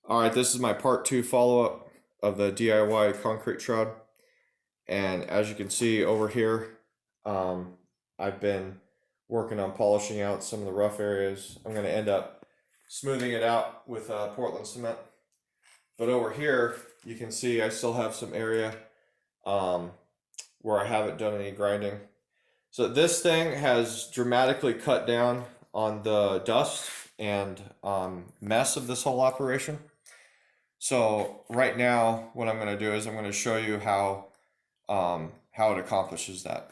All right, this is my part two follow-up of the DIY concrete shroud. And as you can see over here, I've been working on polishing out some of the rough areas. I'm going to end up smoothing it out with Portland cement. But over here, you can see I still have some area um, where I haven't done any grinding. So this thing has dramatically cut down on the dust and mess of this whole operation. So right now, what I'm going to do is I'm going to show you how it accomplishes that.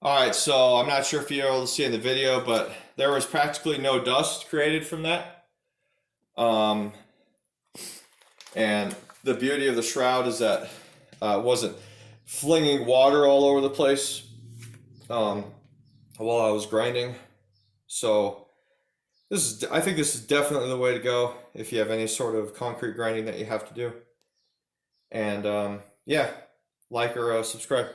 All right, so I'm not sure if you're able to see in the video, but there was practically no dust created from that. Um, and the beauty of the shroud is that it wasn't flinging water all over the place um, while I was grinding. So I think this is definitely the way to go if you have any sort of concrete grinding that you have to do. And yeah, like or subscribe.